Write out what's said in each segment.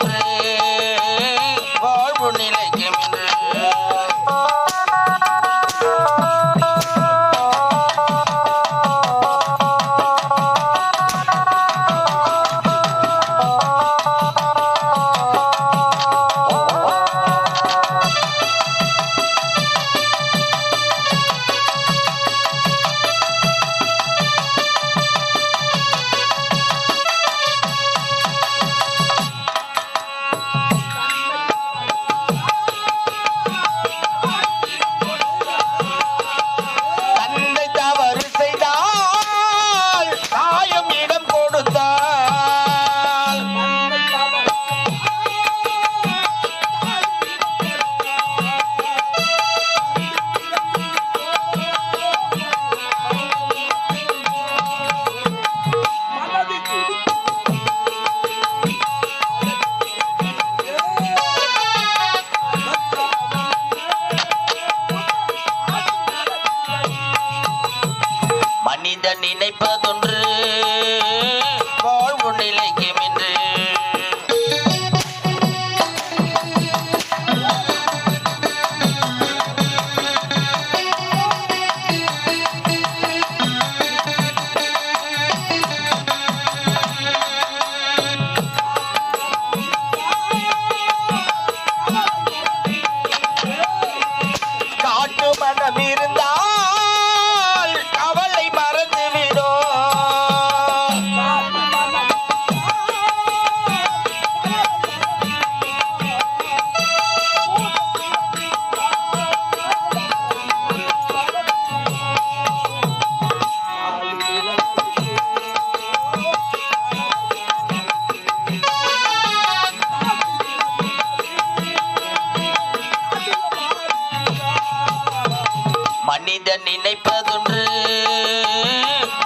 நினைப்பதொன்று வாழ்வு நிலைக்கும் என்று நினைப்பதொன்று வாழ்வு நிலைக்கும் என்று காட்டு மனம் இருந்தால் மனிதன் நினைப்பதொன்று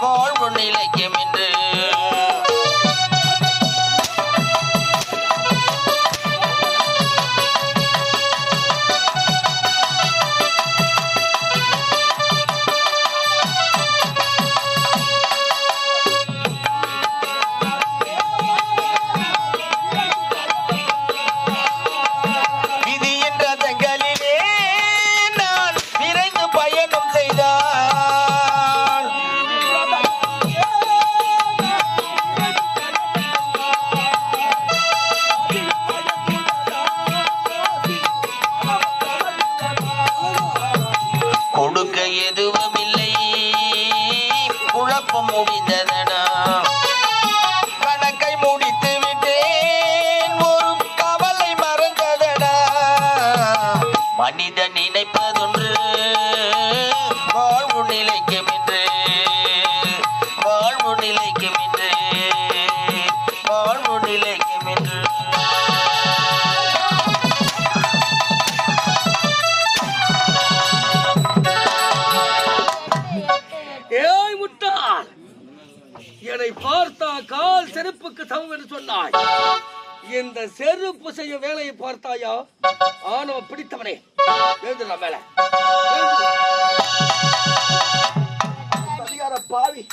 வாழ்வு நிலைக்கும் என்று கொடுக்க எதுவும் இல்லை குழப்பம் முடிந்ததனா கணக்கை முடித்து விட்டேன் ஒரு கவலை மறந்ததனா மனிதன் நினைப்பதொன்று வாழ்வு நிலைக்கும் என்று வாழ்வு நிலைக்கும் என்று வாழ்வு நிலைக்கும் என்று என்னை பார்த்தா கால் செருப்புக்கு சமம் என்று சொன்னாய். இந்த செருப்பு செய்ய வேலையை பார்த்தாயா? ஆணவ பிடித்தவனே, எழுந்துடா மேல. அதிகார பாவி,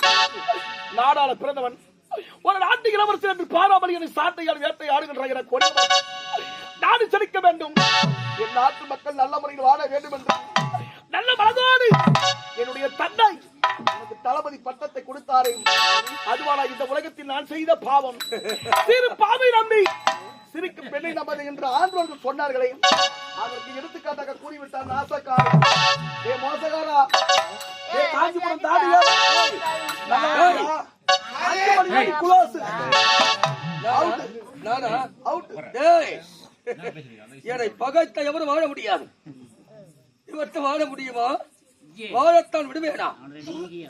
நாடாள பிறந்தவன், ஒரு நாட்டு இளவரசர் என்று பாராமல் என்னை சாட்டையால் வேட்டை ஆடுகின்ற என கொண்டவன். நாடு செழிக்க வேண்டும், என் நாட்டு மக்கள் நல்ல முறையில் வாழ வேண்டும் என்று நல்ல மனதோடு என்னுடைய தந்தை எனக்கு தளபதி பட்டத்தை கொடுத்தாரே, அதுவான இந்த உலகத்தில் நான் செய்த பாவம். சிறு பாவை நம்பி சிரிக்கும் பெண்ணை நம்பது என்று ஆண்டவர்கள் சொன்னார்களே, அதற்கு எடுத்துக்காட்டாக கூறிவிட்டார் நாசக்காரன். ஏ மோசகாரா, ஏ காஞ்சிபுரம் தாடியா, என்னை பகைத்த எவரும் வாழ முடியாது. இவற்றை வாழ முடியுமா? வாழத்தான் விடுவேனா?